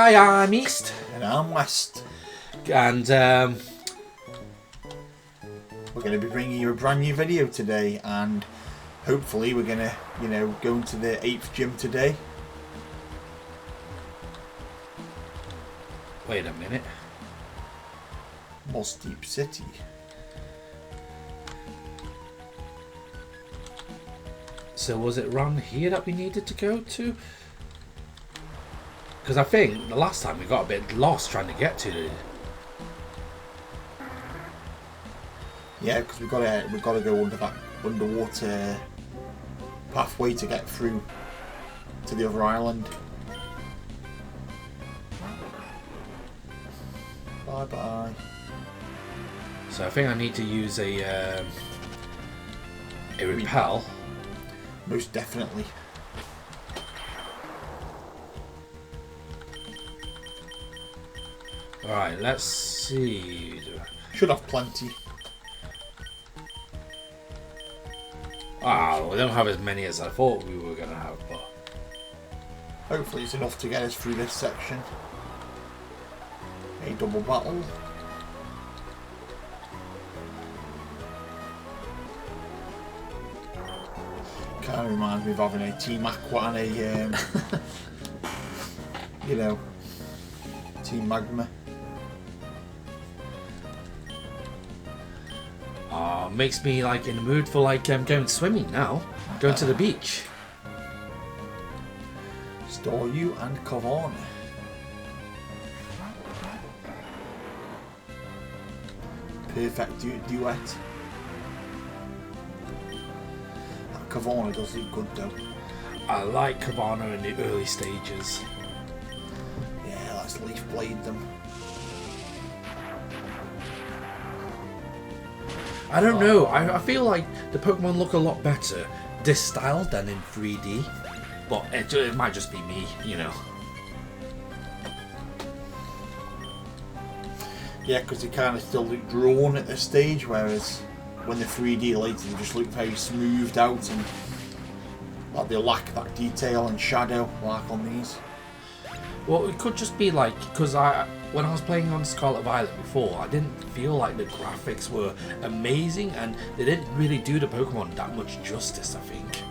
Hi, I'm East. And I'm West. And we're going to be bringing you a brand new video today, and hopefully we're going to, go into the 8th gym today. Wait a minute. Moss Deep City. So was it around here that we needed to go to? Because I think the last time we got a bit lost trying to get to it. Yeah, because we've got to go under that underwater pathway to get through to the other island. Bye bye. So I think I need to use a repel. Most definitely. Alright, let's see. Should have plenty. Ah, we don't have as many as I thought we were going to have, but Hopefully it's enough to get us through this section. A double battle. Kind of reminds me of having a Team Aqua and a, Team Magma. makes me like in the mood for like going swimming now. Going to the beach. Storyu and Kavana. Perfect duet. Kavana does look good though. I like Kavana in the early stages. Yeah, let's leaf blade them. I don't know. I feel like the Pokemon look a lot better this style than in 3D. But it might just be me, Yeah, because they kind of still look drawn at this stage, whereas when the 3D later they just look very smoothed out and like they lack that detail and shadow like on these. Well, it could just be like, because when I was playing on Scarlet Violet before, I didn't feel like the graphics were amazing and they didn't really do the Pokemon that much justice, I think.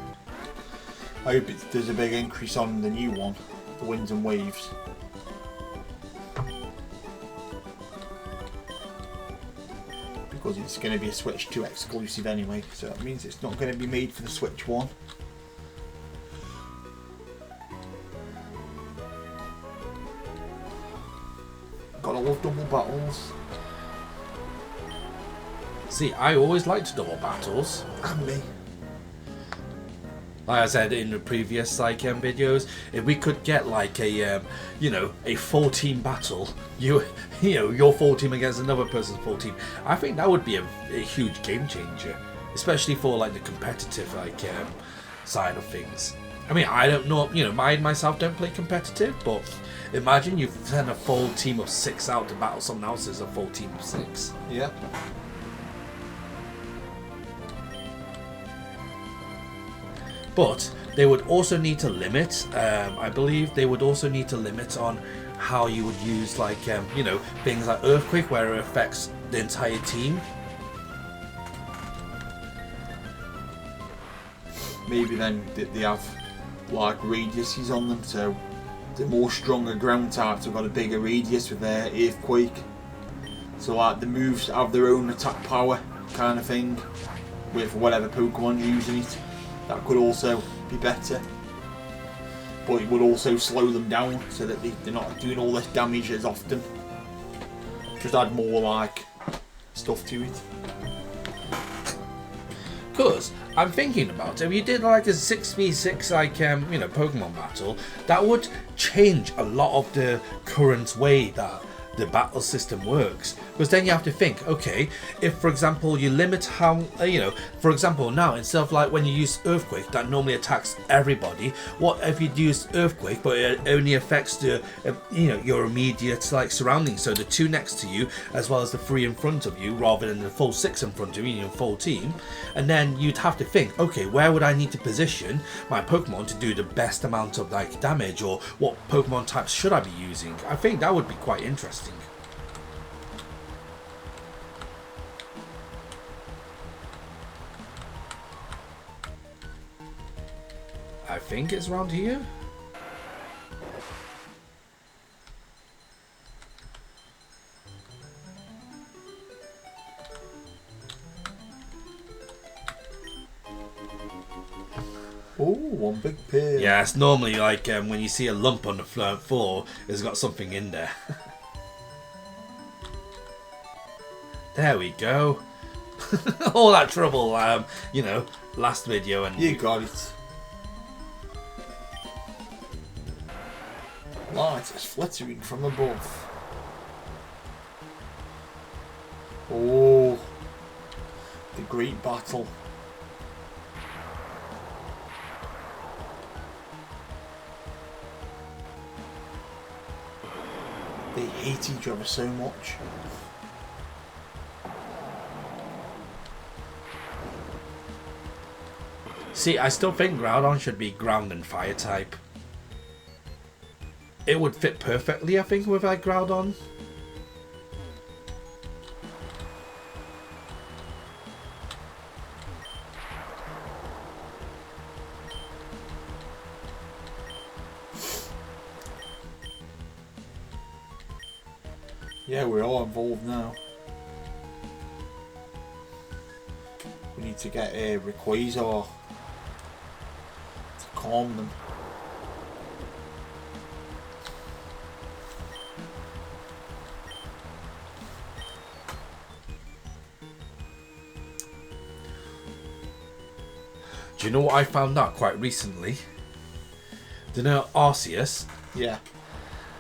I hope there's a big increase on the new one, the Winds and Waves. Because it's going to be a Switch 2 exclusive anyway, so that means it's not going to be made for the Switch 1. Gotta love double battles. See, I always liked double battles. And me. Like I said in the previous videos, if we could get like a a full team battle, your full team against another person's full team, I think that would be a huge game changer, especially for like the competitive side of things. I mean, I don't know, I myself don't play competitive, but imagine you send a full team of 6 out to battle someone else's a full team of 6. Yeah. But they would also need to limit, I believe they would also need to limit on how you would use like, things like Earthquake where it affects the entire team. Maybe then they have like radiuses on them, so the more stronger ground types have got a bigger radius with their Earthquake. So like the moves have their own attack power kind of thing with whatever Pokemon's using it. That could also be better, but it would also slow them down so that they're not doing all this damage as often. Just add more like stuff to it. Because I'm thinking about if you did like a 6v6 like Pokemon battle, that would change a lot of the current way that the battle system works. Because then you have to think, okay, if for example you limit how, for example now instead of like when you use Earthquake that normally attacks everybody, what if you use Earthquake but it only affects the, your immediate like surroundings, so the 2 next to you as well as the 3 in front of you rather than the full 6 in front of you, your full team. And then you'd have to think, okay, where would I need to position my Pokemon to do the best amount of like damage, or what Pokemon types should I be using? I think that would be quite interesting. I think it's around here. Oh, one big pin. Yeah, it's normally like when you see a lump on the floor, it's got something in there. There we go. All that trouble, last video and... You got it. Light is flittering from above. Oh, the great battle. They hate each other so much. See, I still think Groudon should be ground and fire type. It would fit perfectly, I think, with like Groudon. Yeah, we're all involved now. We need to get a Rayquaza to calm them. Do you know what I found out quite recently? Do you know Arceus? Yeah.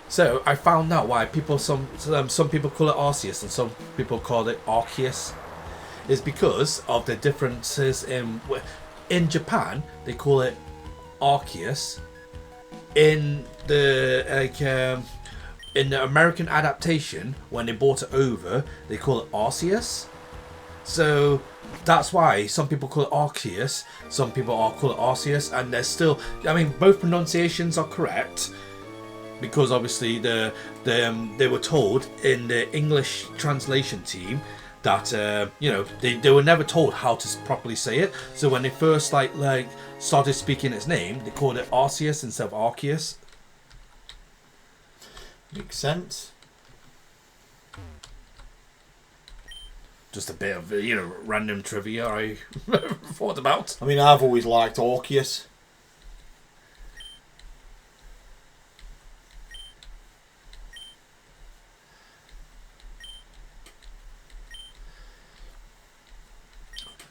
So I found out why some people call it Arceus and some people call it Arceus. Is because of the differences in Japan they call it Arceus. In the American adaptation, when they brought it over, they call it Arceus. So that's why some people call it Arceus, some people call it Arceus, and there's still, both pronunciations are correct, because obviously they were told in the English translation team that they were never told how to properly say it. So when they first like started speaking its name, they called it Arceus instead of Arceus. Makes sense. Just a bit of random trivia I thought about. I've always liked Arceus.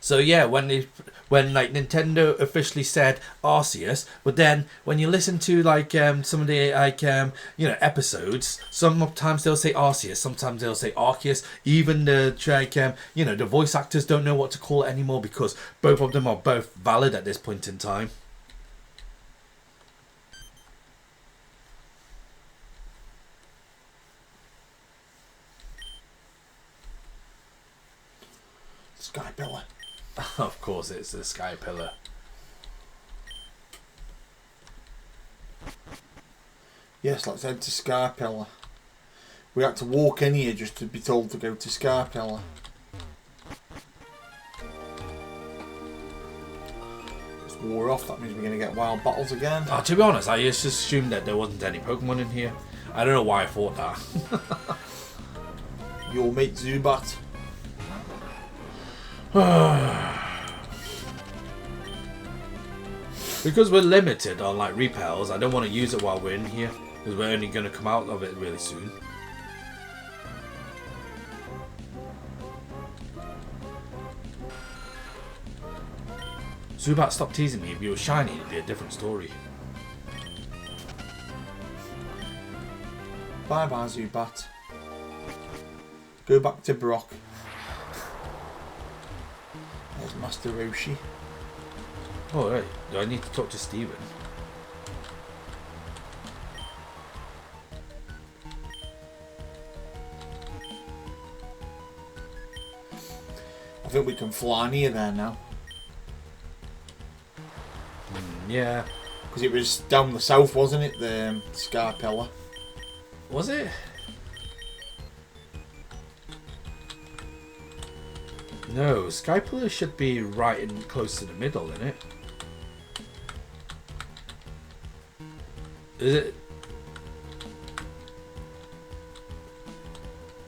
So yeah, when Nintendo officially said Arceus, but then when you listen to some of the episodes, sometimes they'll say Arceus, sometimes they'll say Arceus. Even the voice actors don't know what to call it anymore because both of them are both valid at this point in time. Sky Pillar. Of course, it's the Sky Pillar. Yes, let's head to Sky Pillar. We had to walk in here just to be told to go to Sky Pillar. It's wore off, that means we're going to get wild battles again. To be honest, I just assumed that there wasn't any Pokemon in here. I don't know why I thought that. Your mate Zubat. Because we're limited on repels, I don't want to use it while we're in here, because we're only going to come out of it really soon. Zubat, stop teasing me. If you were shiny, it'd be a different story. Bye bye Zubat. Go back to Brock. There's Master Roshi. Oh, right. Do I need to talk to Steven? I think we can fly near there now. Yeah. Because it was down the south, wasn't it? The Sky Pillar. Was it? No, Sky Pillar should be right in close to the middle, isn't it? Is it?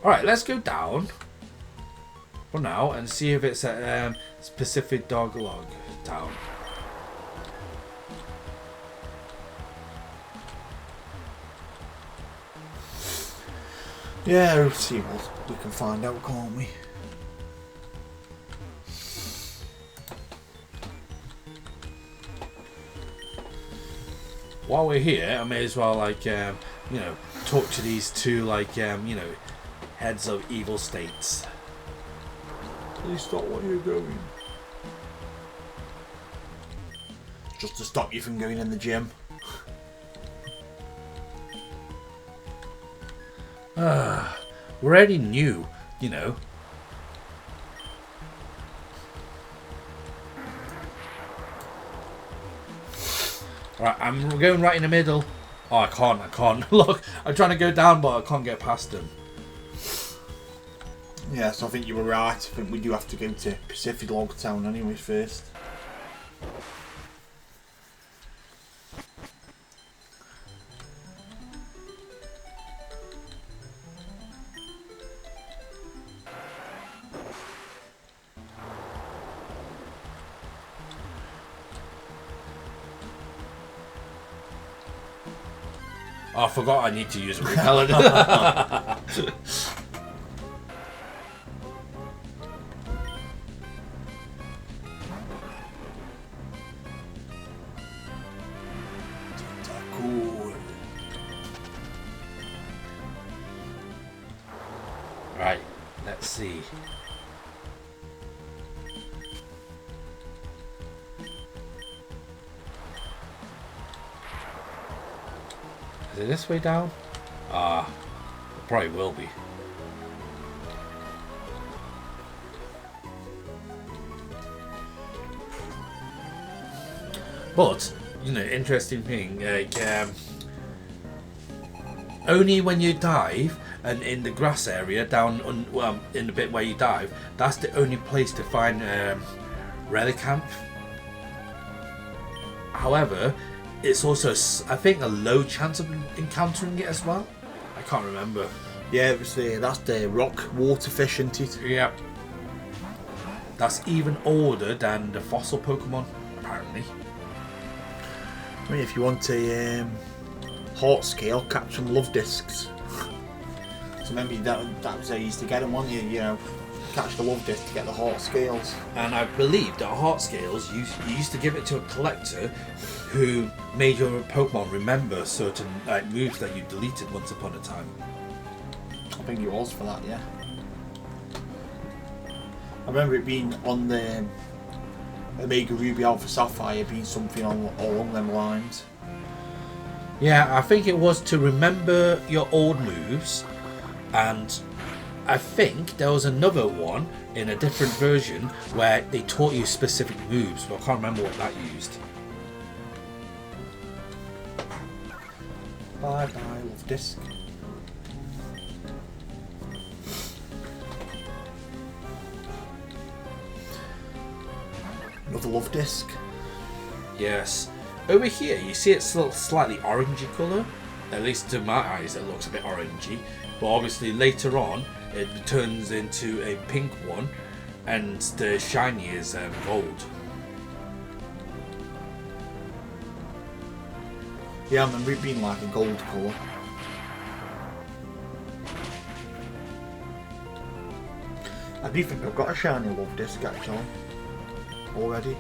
Alright, let's go down for now and see if it's at Pacific Dog Log Town. Yeah, we'll see what we can find out, can't we? While we're here, I may as well, like, you know, talk to these two, like, you know, heads of evil states. Please stop where you're going. Just to stop you from going in the gym. We're already new, you know. Right, I'm going right in the middle. Oh, I can't. Look, I'm trying to go down, but I can't get past them. Yes, I think you were right. I think we do have to go to Pacific Log Town anyway first. Oh, I forgot I need to use a repellent. Cool. Right, let's see. Is it this way down? Ah, it probably will be. But, you know, interesting thing, like, only when you dive and in the grass area down on, in the bit where you dive, that's the only place to find Relicanth. However, it's also, I think, a low chance of encountering it as well. I can't remember. Yeah, it was that's the rock water fish, isn't it? Yeah. That's even older than the fossil Pokemon, apparently. I mean, if you want a heart scale, catch some love discs. So remember that was how you used to get them, wasn't you? You know, catch the love disc to get the heart scales. And I believe that heart scales, you used to give it to a collector who made your Pokemon remember certain moves that you deleted once upon a time. I think it was for that, yeah. I remember it being on the Omega Ruby Alpha Sapphire being something along them lines. Yeah, I think it was to remember your old moves, and I think there was another one in a different version where they taught you specific moves, but I can't remember what that used. Bye bye, love disc. Another love disc. Yes. Over here, you see it's slightly orangey colour. At least to my eyes, it looks a bit orangey. But obviously later on, it turns into a pink one, and the shiny is gold. Yeah, I remember it being like a gold colour. I do think I've got a shiny love disc actually. Already.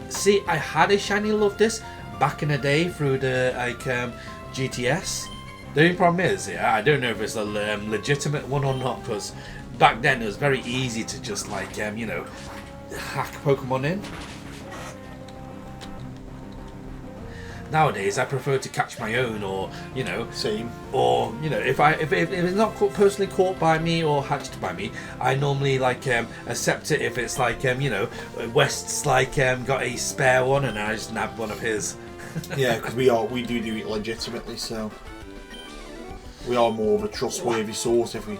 See, I had a shiny love disc back in the day through the GTS, The only problem is, yeah, I don't know if it's a legitimate one or not, because back then it was very easy to just like, you know, hack Pokemon in. Nowadays, I prefer to catch my own, or you know, Same. or you know, if it's not personally caught by me or hatched by me, I normally like accept it if it's like you know, West's like got a spare one and I just nab one of his. Yeah, because we do it legitimately, so we are more of a trustworthy source if we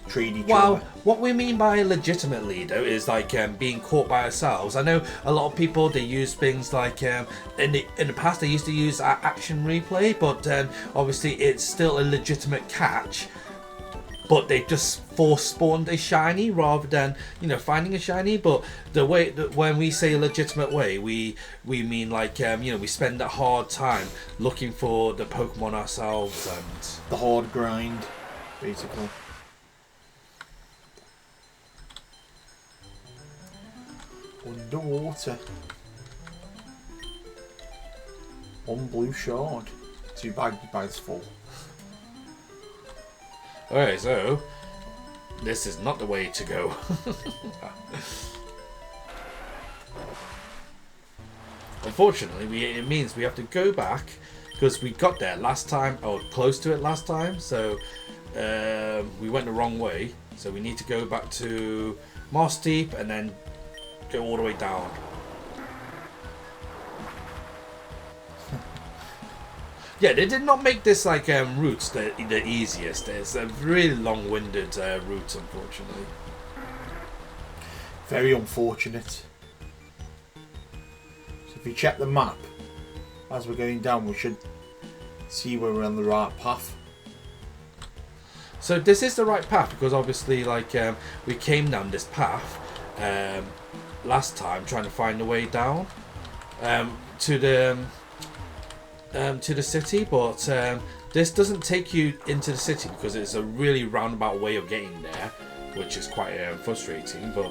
trade each Well, other. what we mean by legitimately, though, is like being caught by ourselves. I know a lot of people, they use things like in the past they used to use action replay, but obviously it's still a legitimate catch. But they just force spawned a shiny rather than, you know, finding a shiny. But the way that when we say legitimate way, we mean like you know, we spend a hard time looking for the Pokemon ourselves and The hard grind, basically. Underwater. One blue shard. 2 bags full. Okay, so this is not the way to go. Unfortunately, it means we have to go back because we got there last time, or close to it last time. So we went the wrong way. So we need to go back to Moss Deep and then go all the way down. Yeah, they did not make this like route the easiest. It's a really long-winded route, unfortunately. Very unfortunate. So if you check the map as we're going down, we should see where we're on the right path. So this is the right path because obviously, like we came down this path last time, trying to find the way down to the city, but this doesn't take you into the city because it's a really roundabout way of getting there, which is quite frustrating. But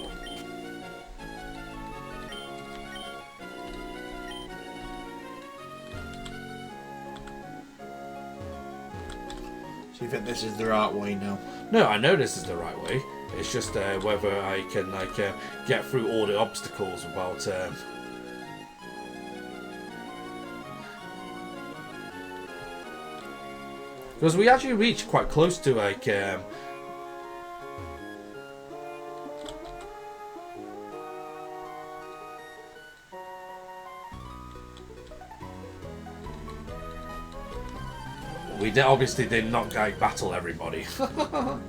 So you think this is the right way now? no, I know this is the right way. It's just whether I can like get through all the obstacles without. Because we actually reached quite close to like we obviously did not like battle everybody. We'll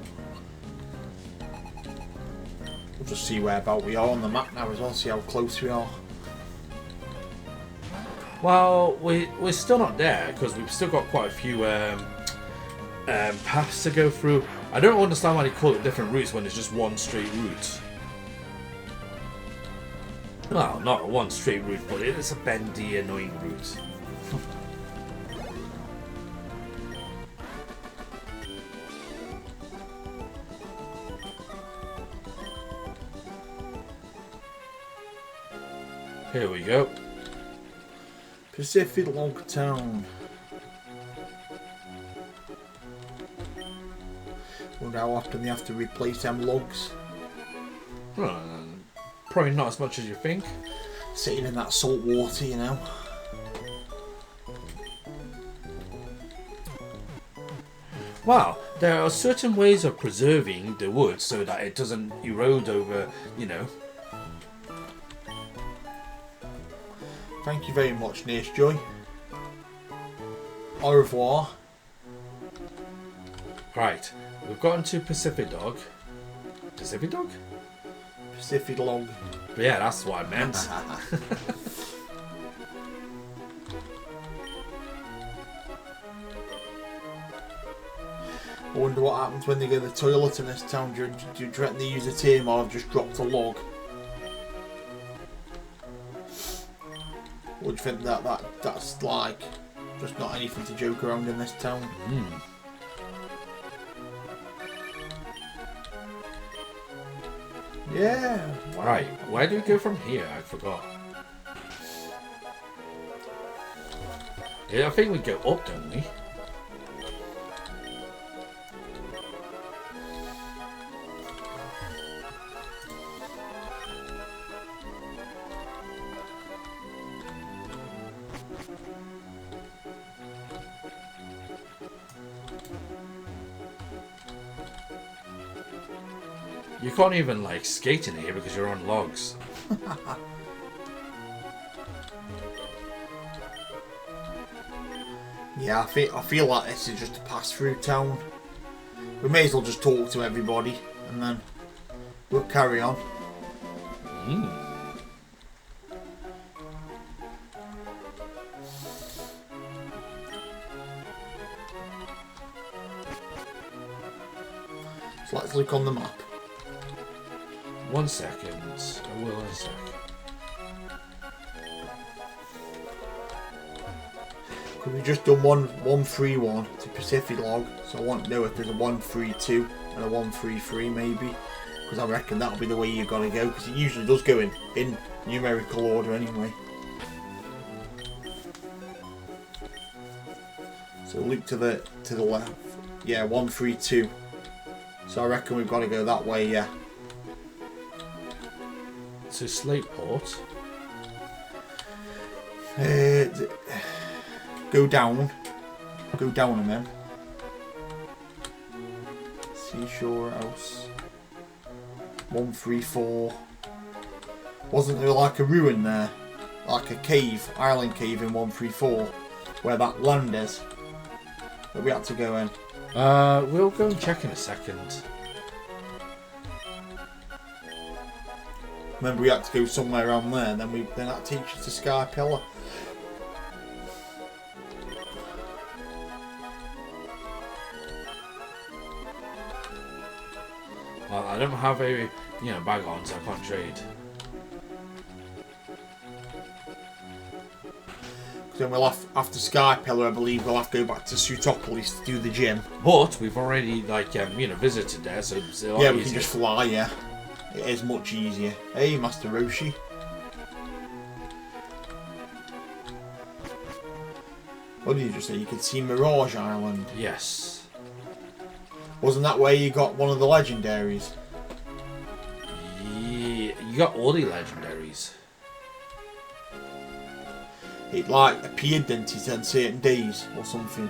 just see whereabout we are on the map now as well, see how close we are. Well, we're still not there because we've still got quite a few paths to go through. I don't understand why they call it different routes when it's just one straight route. Well, not one straight route, but it is a bendy, annoying route. Here we go. Pacific Log Town. Wonder how often they have to replace them logs. Probably not as much as you think. Sitting in that salt water, you know. Well, there are certain ways of preserving the wood so that it doesn't erode over, you know. Thank you very much, Nurse Joy. Au revoir. Right, we've gotten to Pacific Dog. Pacific Dog? Pacific Log. Yeah, that's what I meant. I wonder what happens when they go to the toilet in this town. Do you reckon they use a team or have just dropped a log? Or do you think that's like just not anything to joke around in this town? Yeah. Wow. Right, where do we go from here? I forgot. Yeah, I think we go up, don't we? You can't even like skate in here because you're on logs. Yeah, I feel like this is just a pass through town. We may as well just talk to everybody and then we'll carry on. So let's look on the map. 1 second. I will in a sec. Could we just done 131 to Pacific log? So I want to know if there's a 132 and a 133 maybe, because I reckon that'll be the way you've got to go. Because it usually does go in numerical order anyway. So look to the left. Yeah, 132. So I reckon we've got to go that way. Yeah. To Slateport. Go down a minute. Seashore House. 134. Wasn't there like a ruin there? Like a cave, island cave in 134, where that land is. That we had to go in. We'll go and check in a second. Remember we had to go somewhere around there, and then that takes you to Sky Pillar. Well, I don't have a bag on, so I can't trade. Then we'll have, after Sky Pillar, I believe we'll have to go back to Sutopolis to do the gym. But we've already visited there, so it's a lot yeah, we easier. can just fly. Yeah, it is much easier. Hey, Master Roshi. What did you just say? You could see Mirage Island. Yes. Wasn't that where you got one of the legendaries? Yeah, you got all the legendaries. It like appeared, didn't it, on certain days or something.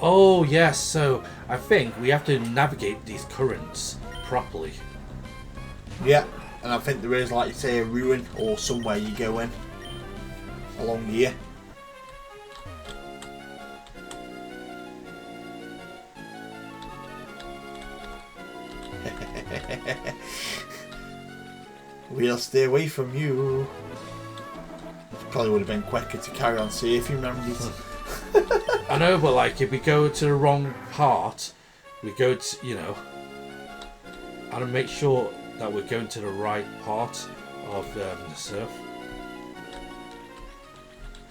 Oh yes, so I think we have to navigate these currents properly. Yeah, and I think there is, like you say, a ruin or somewhere you go in along here. We'll stay away from you. Probably would have been quicker to carry on, see if you remember it. I know, but like if we go to the wrong part, we go to and make sure that we're going to the right part of the surf.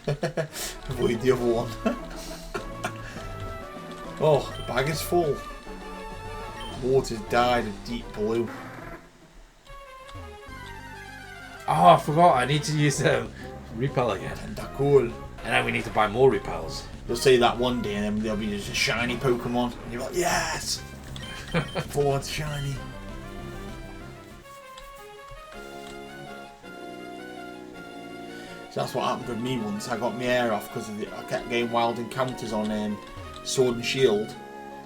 Avoid the other one. Oh, the bag is full. Water's dyed a deep blue. Oh, I forgot. I need to use repel again. Tentacool. And then we need to buy more repels. You'll say that one day and then there'll be just a shiny Pokemon. And you're like, yes! Forward shiny. So that's what happened with me once. I got my hair off because I kept getting wild encounters on Sword and Shield.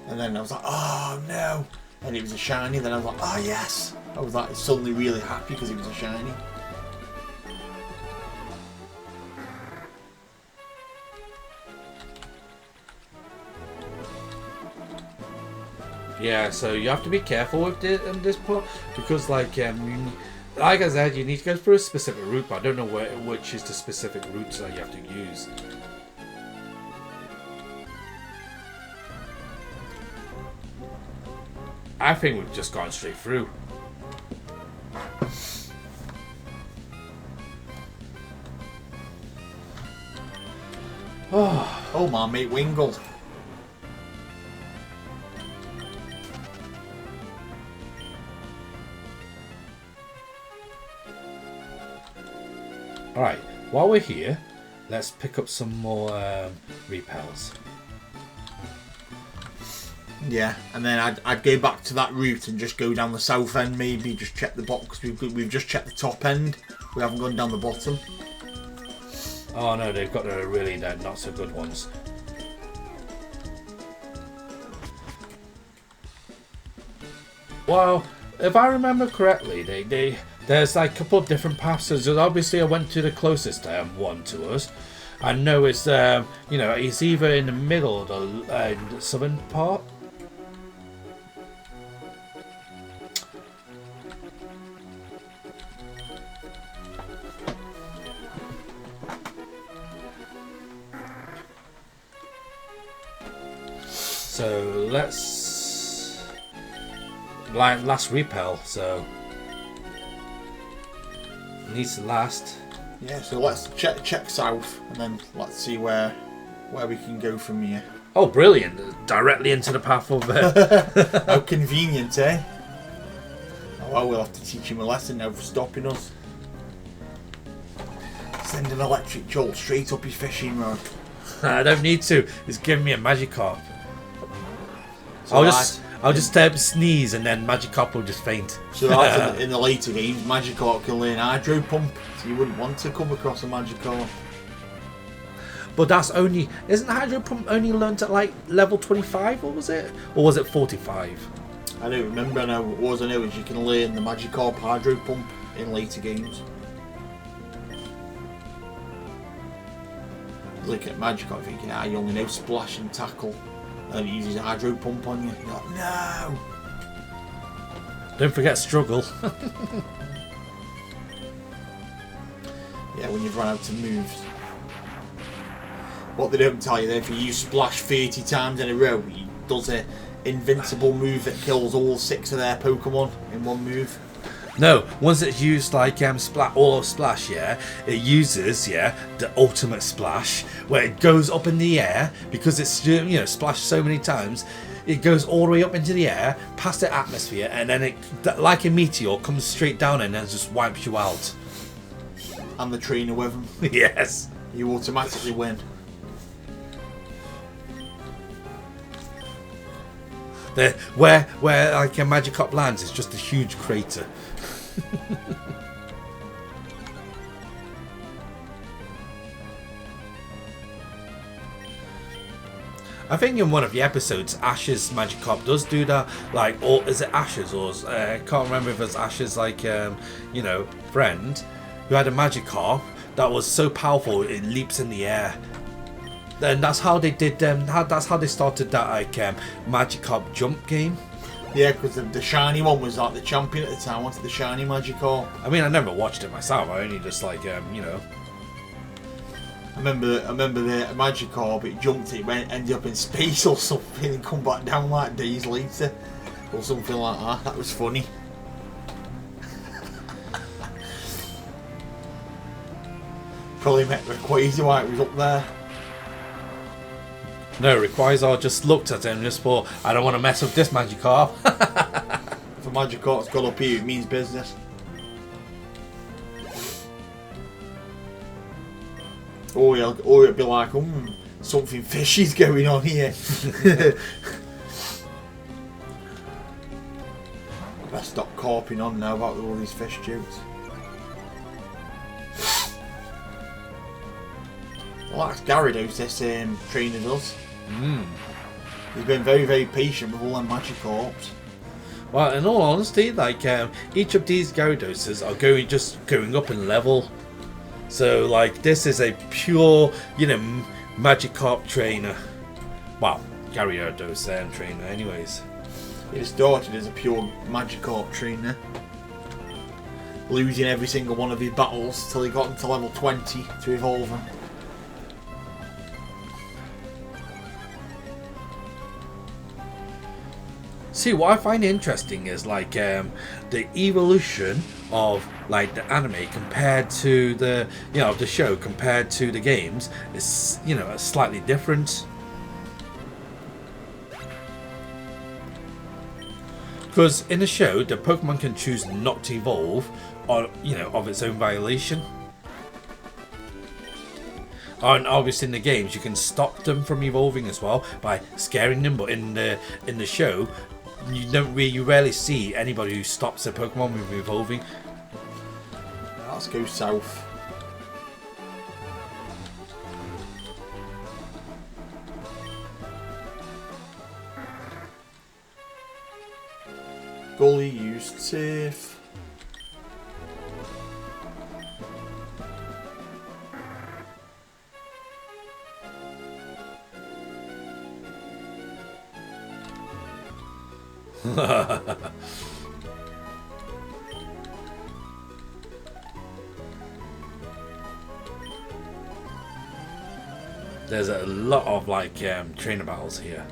And then I was like, oh no! And it was a shiny. Then I was like, oh yes! I was like suddenly really happy because it was a shiny. Yeah, so you have to be careful with this part because, like I said, you need to go through a specific route, but I don't know which is the specific routes that you have to use. I think we've just gone straight through. Oh, my mate Wingle. Alright, while we're here, let's pick up some more repels. Yeah, and then I'd go back to that route and just go down the south end, maybe just check the box. We've just checked the top end. We haven't gone down the bottom. Oh no, they've got the really not so good ones. Well, if I remember correctly, there's like a couple of different paths. So obviously, I went to the closest one to us. I know it's it's either in the middle or the southern part. So let's last repel. So needs to last. Yeah. So let's check south, and then let's see where we can go from here. Oh, brilliant! Directly into the path of. How convenient, eh? Oh, well, we'll have to teach him a lesson now for stopping us. Send an electric jolt straight up his fishing rod. I don't need to. It's giving me a Magikarp. So I'll just sneeze and then Magikarp will just faint. So that's in the later games, Magikarp can learn Hydro Pump, so you wouldn't want to come across a Magikarp. But that's only... Isn't Hydro Pump only learnt at like level 25, or was it? Or was it 45? I don't remember now. What I know is you can learn the Magikarp Hydro Pump in later games. Look at Magikarp thinking, you only know Splash and Tackle. And he uses a Hydro Pump on you. You're like, no! Don't forget Struggle. Yeah, when you've run out of moves. What they don't tell you though, if you use Splash 30 times in a row, he does a invincible move that kills all 6 of their Pokemon in one move. No, once it's used like all of Splash, yeah, it uses the ultimate Splash where it goes up in the air because it's splashed so many times. It goes all the way up into the air, past the atmosphere, and then it, like a meteor, comes straight down and then just wipes you out. And the trainer with him. Yes. You automatically win. Where like a Magikarp lands, it's just a huge crater. I think in one of the episodes, Ash's Magikarp does do that. Like, or is it Ash's, or I can't remember if it's Ash's friend who had a Magikarp that was so powerful it leaps in the air. Then that's how they did. That's how they started that Magikarp jump game. Yeah, because the shiny one was like the champion at the time. I wanted the shiny Magikarp. I mean, I never watched it myself. I only just I remember the Magikarp. It jumped. It ended up in space or something, and come back down like days later, or something like that. That was funny. Probably met Rayquaza while it was up there. No, Rayquaza just looked at him and just thought, I don't want to mess with this Magikarp. If a Magikarp's got up here, it means business. Or it'll be like, something fishy's going on here. Best stop carping on now about all these fish jokes. Well, that's Gyarados, this trainer does. He's been very, very patient with all them Magikarps. Well, in all honesty, each of these Gyarados are going up in level. So, this is a pure, Magikarp trainer. Well, Gyarados trainer, anyways. He started as a pure Magikarp trainer, losing every single one of his battles till he got him to level 20 to evolve him. See, what I find interesting is the evolution of the anime compared to the the show compared to the games is slightly different. Because in the show, the Pokemon can choose not to evolve on of its own violation. And obviously in the games you can stop them from evolving as well by scaring them, but in the show you rarely see anybody who stops a Pokemon from evolving. Let's go south. Gully used safe. There's a lot of like trainer battles here.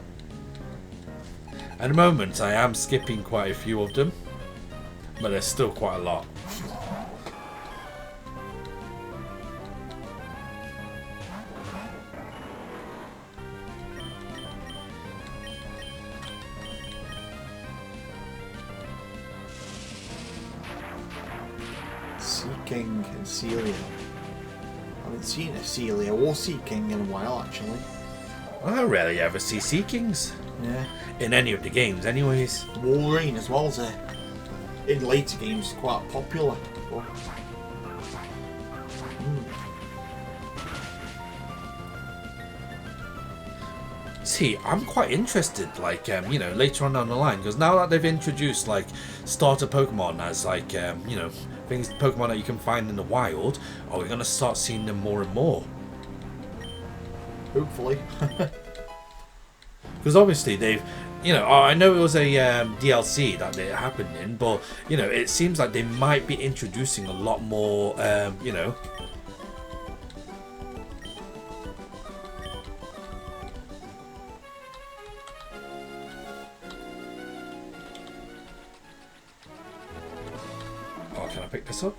At the moment, I am skipping quite a few of them, but there's still quite a lot. Seeking and Celia. I haven't seen a Celia or Seeking in a while, actually. I rarely ever see Sea Kings. Yeah. In any of the games, anyways. Wolverine as well as in later games, quite popular. But, See, I'm quite interested, like, you know, later on down the line, because now that they've introduced, like, starter Pokemon as, like, you know, things, Pokemon that you can find in the wild, are we going to start seeing them more and more? hopefully. Because obviously they've, you know, I know it was a DLC that it happened in, but, you know, it seems like they might be introducing a lot more, you know. Oh, can I pick this up?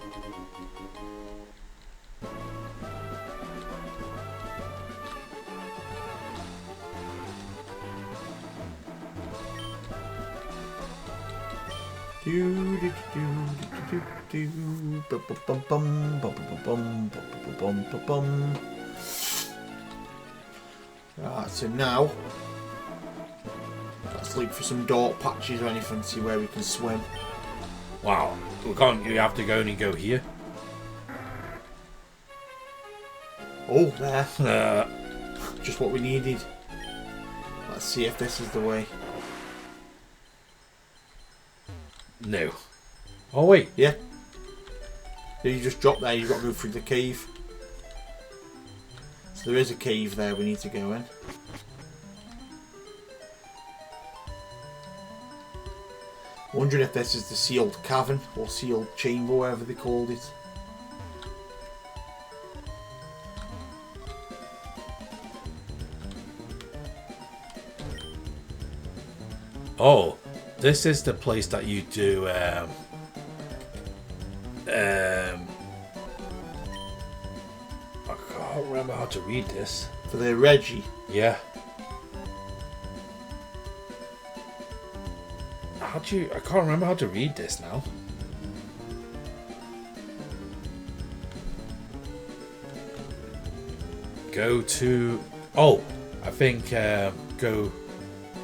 Right, so now let's look for some dark patches or anything to see where we can swim. Wow, we can't. You have to go and go here. Oh, there. Uh, Just what we needed. Let's see if this is the way. no. Oh wait. Yeah. You just drop there, you've got to go through the cave. So there is a cave there we need to go in. Wondering if this is the sealed cavern or sealed chamber, whatever they called it. Oh, this is the place that you do. I can't remember how to read this. For the Reggie. Yeah. How do you? I can't remember how to read this now. Go to. Oh, I think go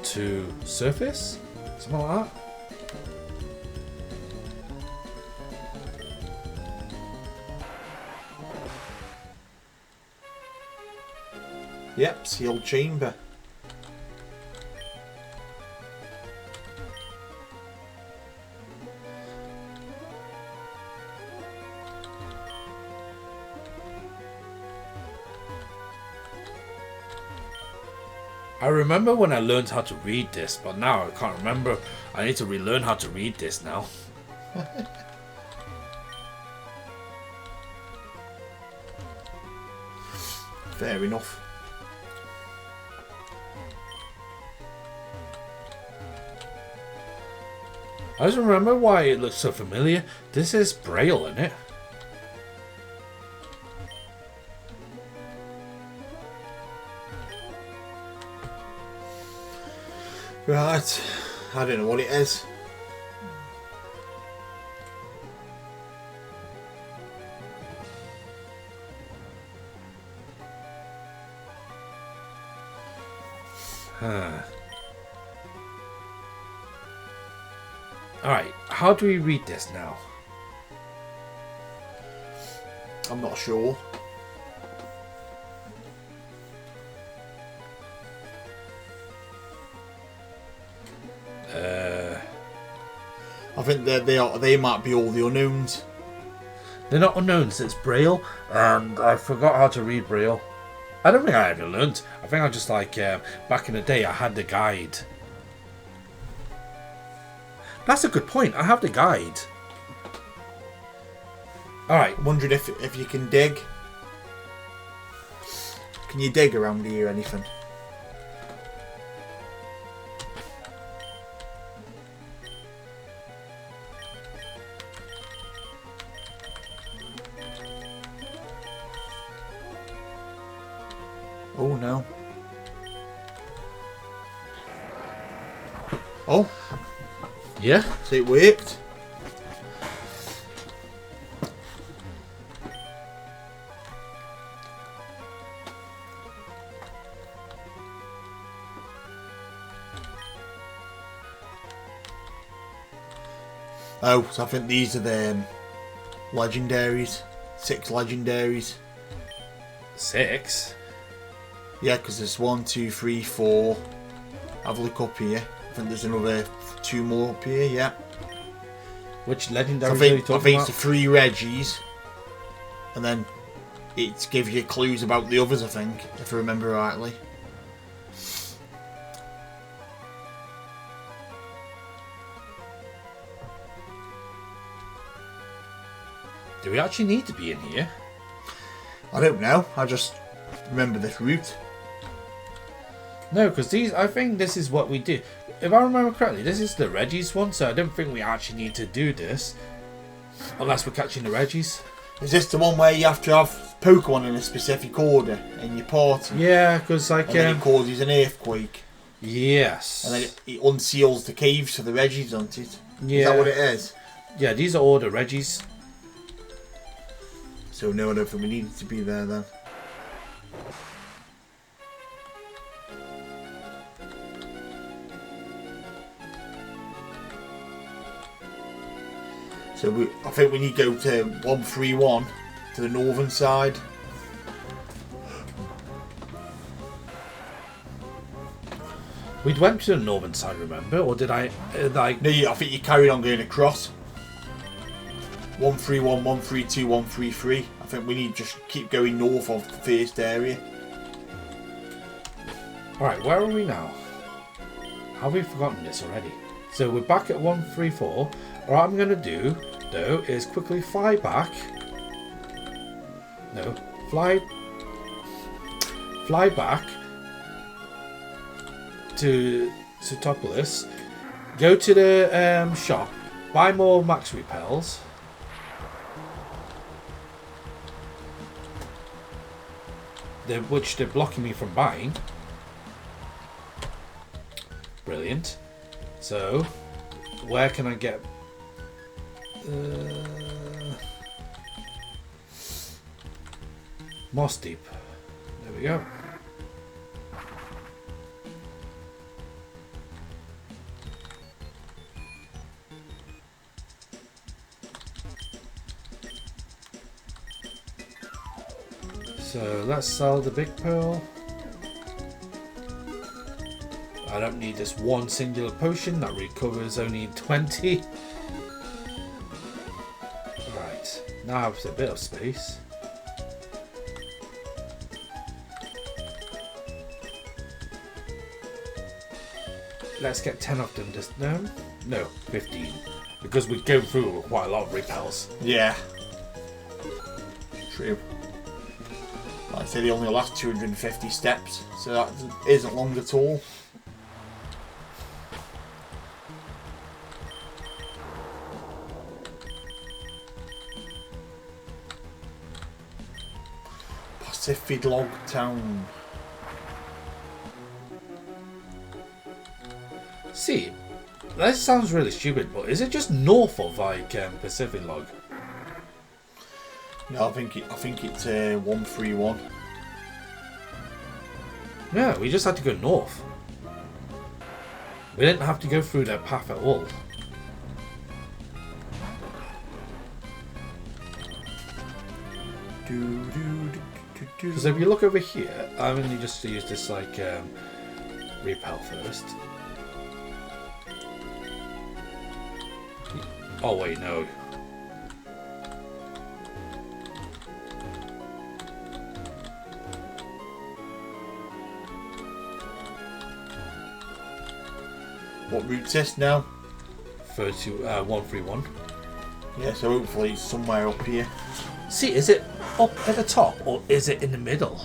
to surface, something like that. Yep, sealed chamber. I remember when I learned how to read this, but now I can't remember. I need to relearn how to read this now. Fair enough. I just remember why it looks so familiar. This is Braille, isn't it? Right, I don't know what it is. Alright, how do we read this now? I'm not sure. I think they might be all the unknowns. They're not unknowns, it's Braille, and I forgot how to read Braille. I don't think I ever learnt. I think I just like, back in the day I had the guide. That's a good point, I have the guide. Alright. Wondering if you can dig. Can you dig around here or anything? Oh no. Oh. Yeah? So it worked. Oh, so I think these are the legendaries. 6 legendaries. 6? Yeah, because there's 1, 2, 3, 4. Have a look up here. I think there's another 2 more up here, yeah. Which legendaries So are you talking I think about? it's the 3 Reggies. And then it gives you clues about the others, I think, if I remember rightly. Do we actually need to be in here? I don't know. I just remember this route. No, because I think this is what we do. If I remember correctly, this is the Reggie's one, so I don't think we actually need to do this. Unless we're catching the Reggies. Is this the one where you have to have Pokemon in a specific order in your party? Yeah, because like... And then it causes an earthquake. Yes. And then it unseals the caves for the Reggies, doesn't it? Yeah. Is that what it is? Yeah, these are all the Reggies. So no, I don't think we needed to be there then. So I think we need to go to 131 to the northern side. We went to the northern side, remember? Or did I, like... No, I think you carried on going across. 131, 132, 133. I think we need to just keep going north of the first area. Alright, where are we now? Have we forgotten this already? So we're back at 134. What I'm going to do, though, is quickly fly back. No, fly back to Topolis. Go to the shop. Buy more max repels. Which they're blocking me from buying. Brilliant. So, where can I get... Moss Deep. There we go. So let's sell the big pearl. I don't need this one singular potion that recovers only 20. Right, now I have a bit of space. Let's get 10 of them just now. No, 15. Because we go through quite a lot of repels. Yeah. True. Like I say, they only last 250 steps, so that isn't long at all. Pacific Log Town. See, that sounds really stupid, but is it just north of like Pacific Log? No, I think it's 131. Yeah, we just had to go north. We didn't have to go through that path at all. Because if you look over here, I'm going to just use this like repel first. Oh wait, no. What route's this now? 131. Yeah, so hopefully it's somewhere up here. See, is it up at the top or is it in the middle?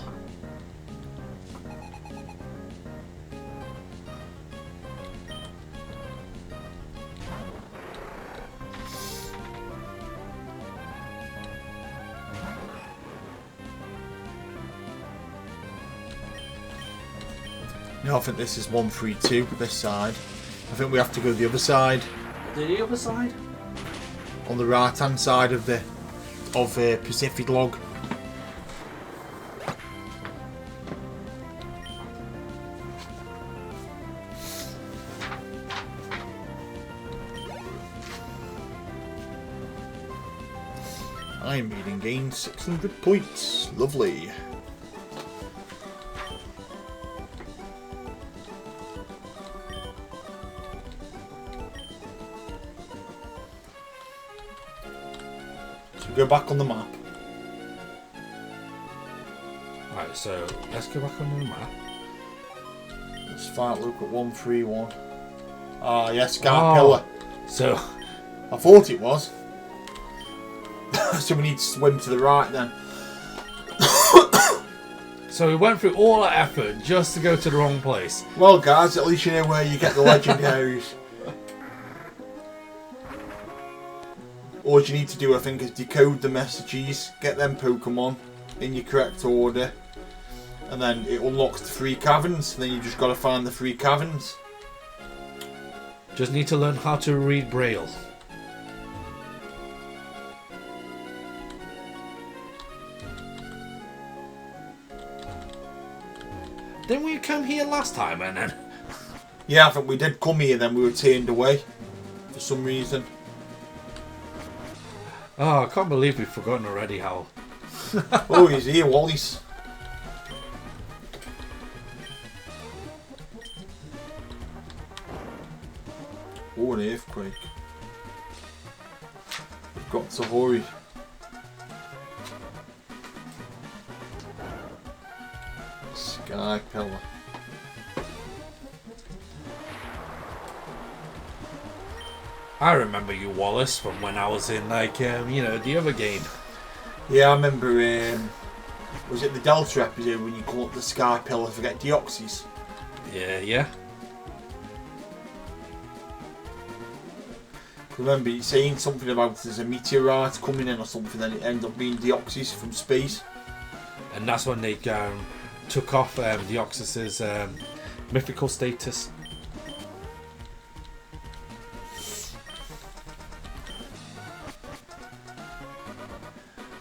No, I think this is 132, this side. I think we have to go the other side. The other side? On the right hand side of the Pacific log. I'm reading gained 600 points. Lovely. Go back on the map. Right, so let's go back on the map. Let's find look at 131. Ah, yes, Scarpilla. So I thought it was. So we need to swim to the right then. So we went through all that effort just to go to the wrong place. Well, guys, at least you know where you get the legendaries. All you need to do, I think, is decode the messages, get them Pokemon in your correct order, and then it unlocks the 3 caverns. And then you just got to find the 3 caverns. Just need to learn how to read Braille. Didn't we come here last time, and then? Yeah, I think we did come here, then we were turned away for some reason. Oh, I can't believe we've forgotten already how. Oh, he's here, Wally's. Oh, an earthquake. We've got to hurry. Sky pillar. I remember you, Wallace, from when I was in, like, the other game. Yeah, I remember, was it the Delta episode when you call up the Sky Pillar to get Deoxys? Yeah. Remember you saying something about there's a meteorite coming in or something, then it ended up being Deoxys from space. And that's when they took off Deoxys's mythical status.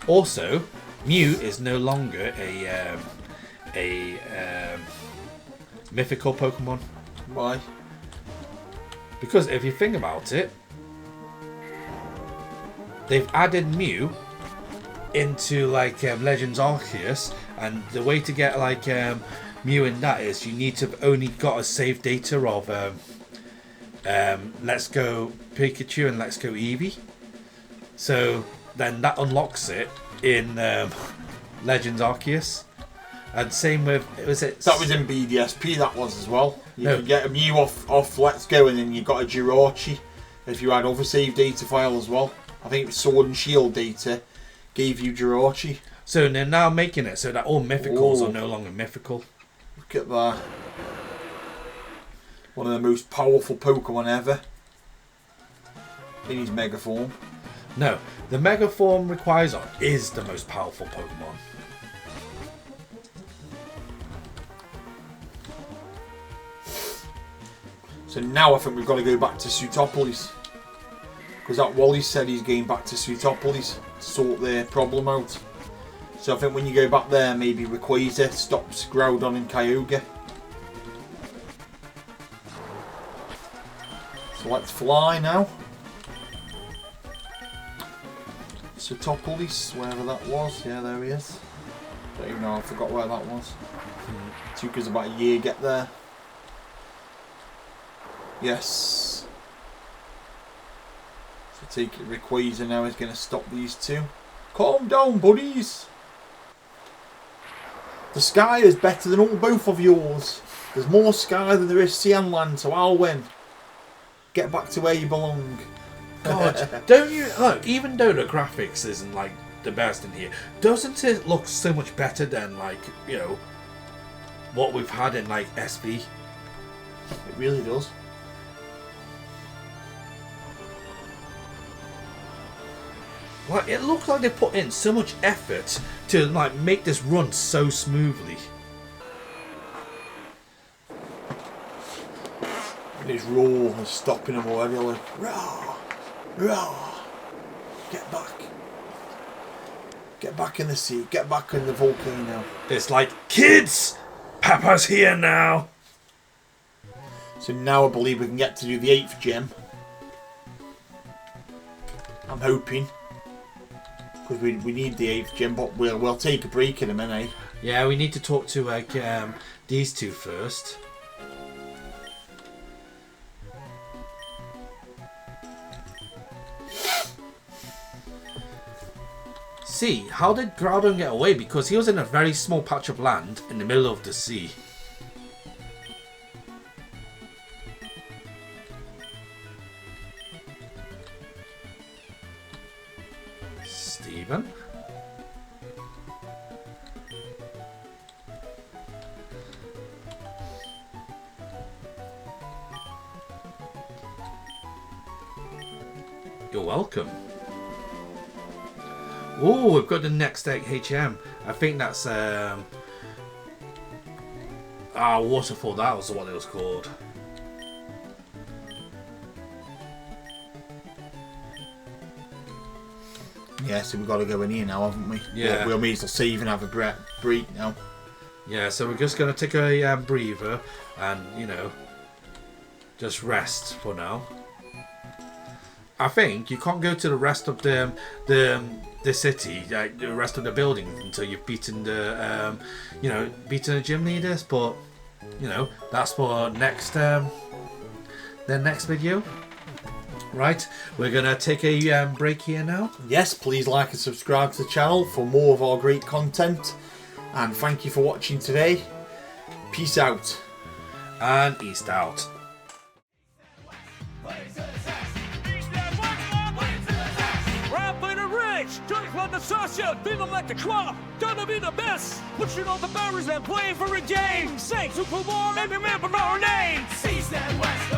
Also, Mew is no longer a mythical Pokemon. Why? Because if you think about it, they've added Mew into like Legends Arceus, and the way to get like Mew in that is you need to have only got a save data of Let's Go Pikachu and Let's Go Eevee. So then that unlocks it in Legends Arceus. And same with, that was in BDSP, that was as well. You No. could get a Mew off Let's Go, and then you got a Jirachi if you had other save data file as well. I think it was Sword and Shield data gave you Jirachi. So they're now making it so that all mythicals are no longer mythical. Look at that. One of the most powerful Pokemon ever. In his Mega form. No, the Mega Form Rayquaza is the most powerful Pokemon. So now I think we've got to go back to Sutopolis. Because that Wally said he's going back to Sutopolis to sort their problem out. So I think when you go back there, maybe Rayquaza stops Groudon and Kyogre. So let's fly now. Sutopolis, wherever that was. Yeah, there he is. Don't even know, I forgot where that was. Took us about a year to get there. Yes. I take it Rayquaza now is going to stop these two. Calm down, buddies. The sky is better than both of yours. There's more sky than there is sea and land, so I'll win. Get back to where you belong. God, don't you look? Even though the graphics isn't like the best in here, doesn't it look so much better than like what we've had in like SV? It really does. Like it looks like they put in so much effort to like make this run so smoothly. And his roar is stopping him already. Like, rah, rah, get back. Get back in the sea. Get back in the volcano. It's like, kids, Papa's here now. So now I believe we can get to do the 8th gym. I'm hoping. Because we need the 8th gym, but we'll take a break in a minute. Yeah, we need to talk to like these two first. See, how did Groudon get away? Because he was in a very small patch of land in the middle of the sea. Steven? You're welcome. Oh, we've got the next HM. I think that's Waterfall. That was what it was called. Yeah, so we've got to go in here now, haven't we? Yeah. We'll need to save and have a break now. Yeah, so we're just going to take a breather and, just rest for now. I think you can't go to the rest of the city, like the rest of the building, until you've beaten the, beaten the gym leaders. But, that's for next, the next video. Right, we're gonna take a break here now. Yes, please like and subscribe to the channel for more of our great content. And thank you for watching today. Peace out. And East out. Feeling like a club, gonna be the best. Pushing all the barriers and playing for a game. Say Super Bowl and remember our names. East and West,